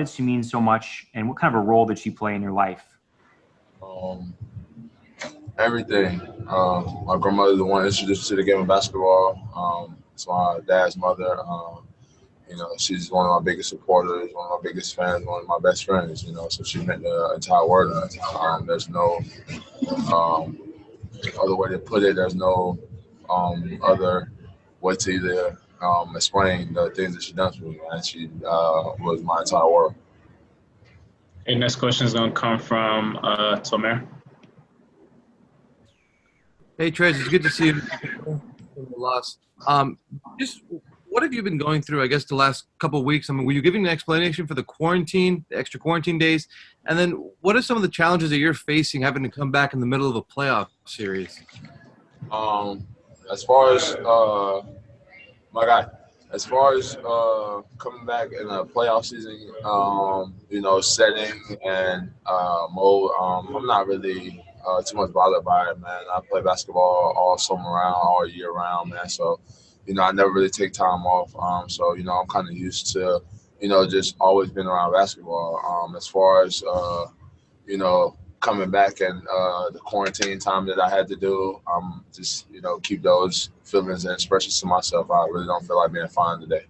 did she mean so much, and what kind of a role did she play in your life? Everything. My grandmother, the one introduced me to the game of basketball. It's my dad's mother. She's one of my biggest supporters, one of my biggest fans, one of my best friends. So she meant the entire world. There's no other way to put it. There's no other way to either explain the things that she done for me. And she was my entire world. Okay, next question is going to come from Tomer. Hey, Trez, it's good to see you in the loss. Just what have you been going through, I guess, the last couple of weeks? I mean, were you giving an explanation for the quarantine, the extra quarantine days? And then what are some of the challenges that you're facing having to come back in the middle of a playoff series? As far as coming back in a playoff season, setting and mode, I'm not really too much bothered by it, man. I play basketball all summer round, all year round, man. So, I never really take time off. I'm kind of used to, just always been around basketball. As far as, coming back and the quarantine time that I had to do, just, keep those feelings and expressions to myself. I really don't feel like being fine today.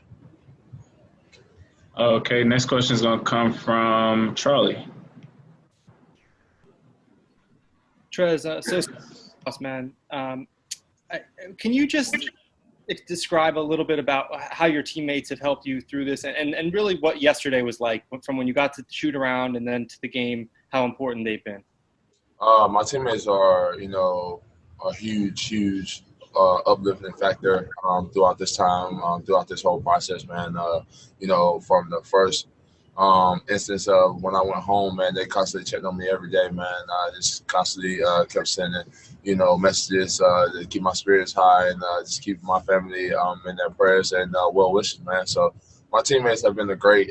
Okay, next question is going to come from Charlie. Trez, man, can you just describe a little bit about how your teammates have helped you through this and really what yesterday was like from when you got to shoot around and then to the game, how important they've been? My teammates are, a huge uplifting factor throughout this time, throughout this whole process, man. From the first instance of when I went home, man, they constantly checked on me every day, man. I just constantly kept sending, messages to keep my spirits high and just keep my family in their prayers and well wishes, man. So my teammates have been a great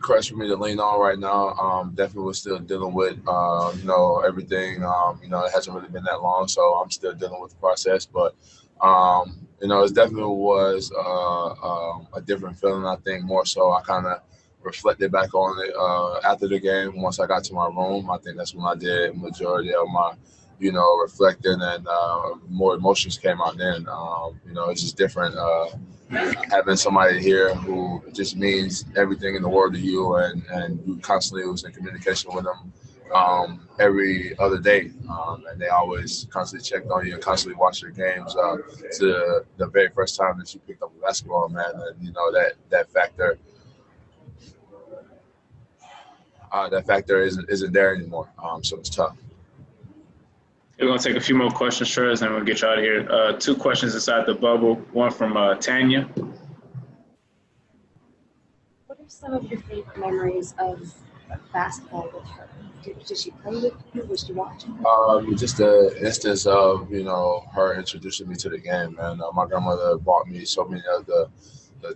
crutch for me to lean on right now. Definitely we're still dealing with, everything. It hasn't really been that long, so I'm still dealing with the process. But, it definitely was a different feeling, I think, more so. I kind of reflected back on it after the game. Once I got to my room, I think that's when I did majority of my, reflecting and more emotions came out then. It's just different. Having somebody here who just means everything in the world to you and you constantly was in communication with them every other day. And they always constantly checked on you and constantly watched your games to the very first time that you picked up a basketball, man. And, that factor isn't there anymore. So it's tough. We're going to take a few more questions, Trez, and we'll get you out of here. 2 questions inside the bubble. One from Tanya. What are some of your favorite memories of basketball with her? Did she play with you? Was she watching? Just the instance of, her introducing me to the game, man. My grandmother bought me so many of the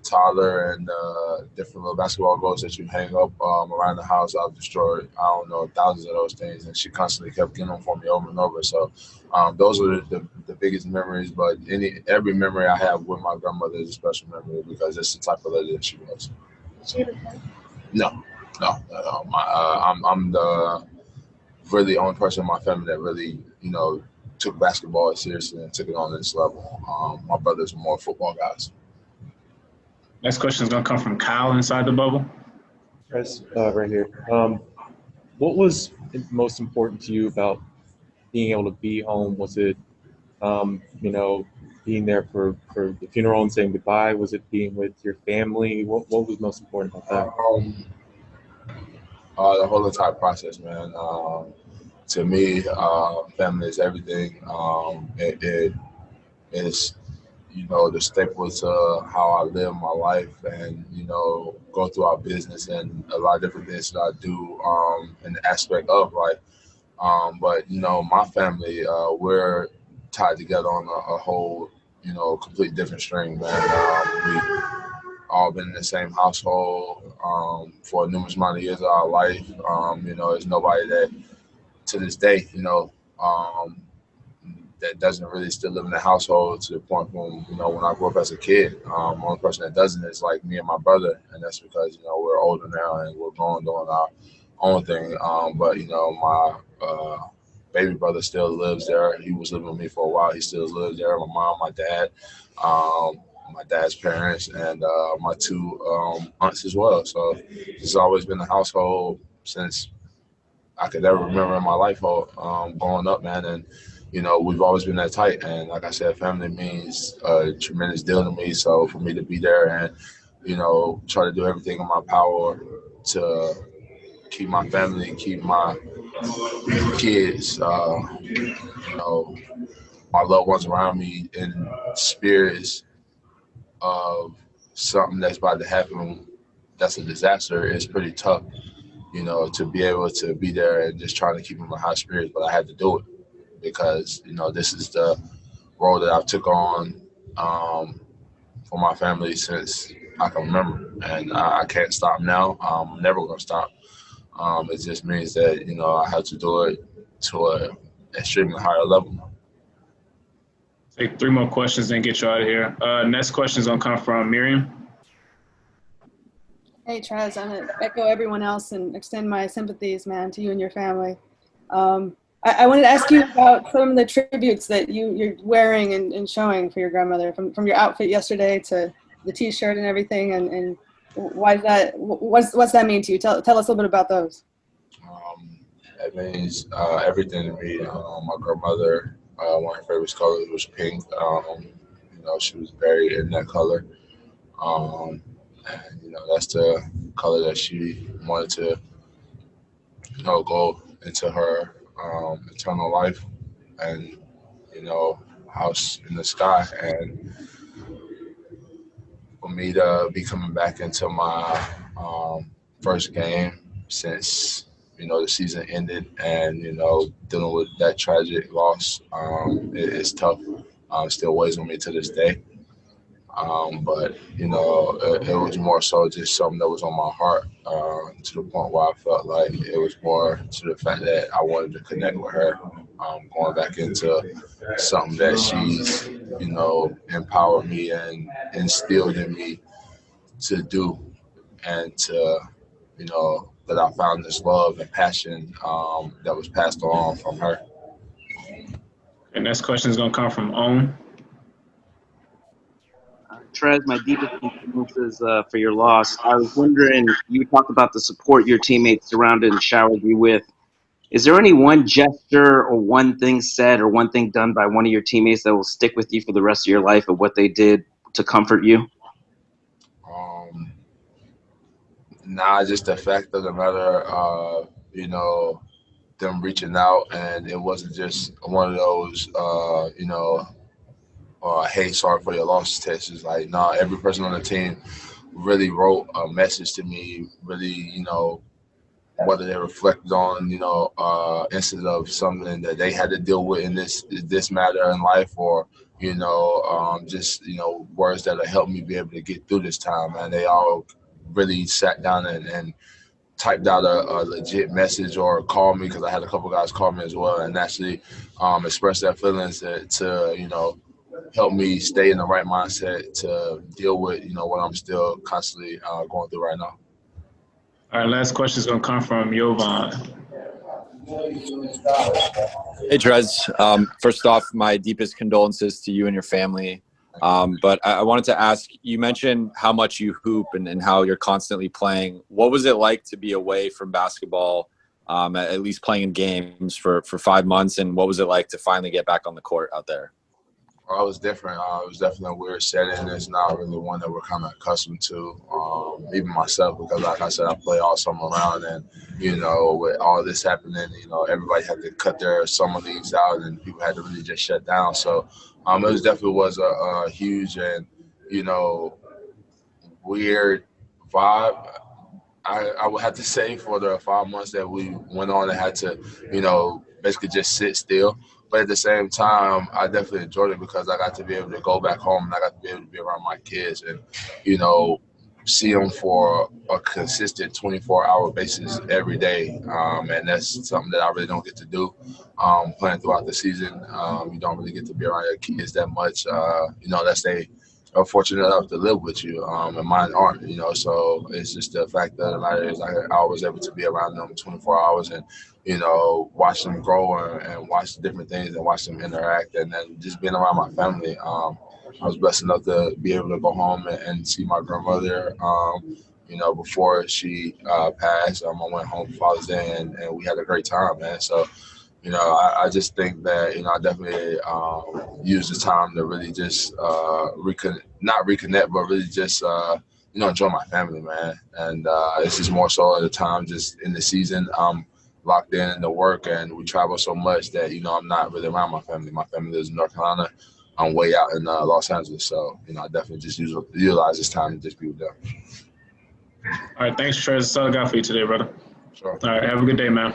toddler and different little basketball goals that you hang up around the house. I've destroyed, thousands of those things, and she constantly kept getting them for me over and over. So those are the biggest memories, but every memory I have with my grandmother is a special memory because it's the type of lady that she was. Did she ever play? No. I'm the really only person in my family that really, took basketball seriously and took it on this level. My brothers were more football guys. Next question is going to come from Kyle inside the bubble. Chris, right here. What was most important to you about being able to be home? Was it, being there for the funeral and saying goodbye? Was it being with your family? What was most important about that? The whole entire process, man. To me, family is everything. It is, the staple to how I live my life and, go through our business and a lot of different things that I do in the aspect of life. But, my family, we're tied together on a whole, complete different string, man. We all been in the same household for a numerous amount of years of our life. There's nobody that, to this day, that doesn't really still live in the household to the point when, you know, when I grew up as a kid. Only person that doesn't is like me and my brother, and that's because, you know, we're older now and we're grown doing our own thing. But, you know, my baby brother still lives there. He was living with me for a while. He still lives there. My mom, my dad, my dad's parents, and my two aunts as well. So it's always been the household since I could ever remember in my life growing up, man. And, you know, we've always been that tight. And like I said, family means a tremendous deal to me. So for me to be there and, you know, try to do everything in my power to keep my family, keep my kids, you know, my loved ones around me in spirits of something that's about to happen that's a disaster is pretty tough, you know, to be able to be there and just trying to keep them in high spirits. But I had to do it because, you know, this is the role that I've took on for my family since I can remember. And I can't stop now. I'm never going to stop. It just means that, you know, I have to do it to an extremely higher level. Take 3 more questions, then get you out of here. Next question is going to come from Miriam. Hey, Trez, I'm going to echo everyone else and extend my sympathies, man, to you and your family. I wanted to ask you about some of the tributes that you're wearing and showing for your grandmother, from your outfit yesterday to the T-shirt and everything, and why is that? What's that mean to you? Tell us a little bit about those. It means everything to me. My grandmother, one of her favorite colors was pink. You know, she was buried in that color. And, you know, that's the color that she wanted to, you know, go into her eternal life and, you know, house in the sky. And for me to be coming back into my first game since, you know, the season ended and, you know, dealing with that tragic loss, it's tough. It still weighs on me to this day. But, you know, it was more so just something that was on my heart to the point where I felt like it was more to the fact that I wanted to connect with her, going back into something that she's, you know, empowered me and instilled in me to do and to, you know, that I found this love and passion that was passed on from her. And next question is going to come from Owen. Trez, my deepest condolences for your loss. I was wondering, you talked about the support your teammates surrounded and showered you with. Is there any one gesture or one thing said or one thing done by one of your teammates that will stick with you for the rest of your life of what they did to comfort you? Nah, just the fact of the matter, you know, them reaching out, and it wasn't just one of those, you know, hey, sorry for your loss text. It's like, nah, every person on the team really wrote a message to me, really, you know, whether they reflected on, you know, instead of something that they had to deal with in this matter in life, or, you know, just, you know, words that have helped me be able to get through this time. And they all really sat down and typed out a legit message or called me, because I had a couple guys call me as well and actually express their feelings to, you know, help me stay in the right mindset to deal with, you know, what I'm still constantly going through right now. All right, last question is going to come from Jovan. Hey, Trez. First off, my deepest condolences to you and your family. But I wanted to ask, you mentioned how much you hoop and how you're constantly playing. What was it like to be away from basketball, at least playing in games for 5 months? And what was it like to finally get back on the court out there? It was different. It was definitely a weird setting. It's not really one that we're kind of accustomed to, even myself, because like I said, I play all summer round, and, you know, with all this happening, you know, everybody had to cut their summer leagues out and people had to really just shut down. So it was a huge and, you know, weird vibe. I would have to say for the 5 months that we went on and had to, you know, basically just sit still. But at the same time, I definitely enjoyed it because I got to be able to go back home and I got to be able to be around my kids. And, you know, see them for a consistent 24-hour basis every day, and that's something that I really don't get to do playing throughout the season. You don't really get to be around your kids that much, unless they are fortunate enough to live with you, and mine aren't, so it's just the fact that the matter is I was able to be around them 24 hours and, watch them grow and watch different things and watch them interact, and then just being around my family. I was blessed enough to be able to go home and see my grandmother, before she passed. I went home for Father's Day, and we had a great time, man. So, I just think that, I definitely use the time to really just not reconnect, but really just, enjoy my family, man. And it's just more so at the time, just in the season, I'm locked in the work, and we travel so much that, I'm not really around my family. My family lives in North Carolina. I'm way out in Los Angeles. So, I definitely just utilize this time to just be with them. All right, thanks, Trez. That's all I got for you today, brother. Sure. All right, have a good day, man.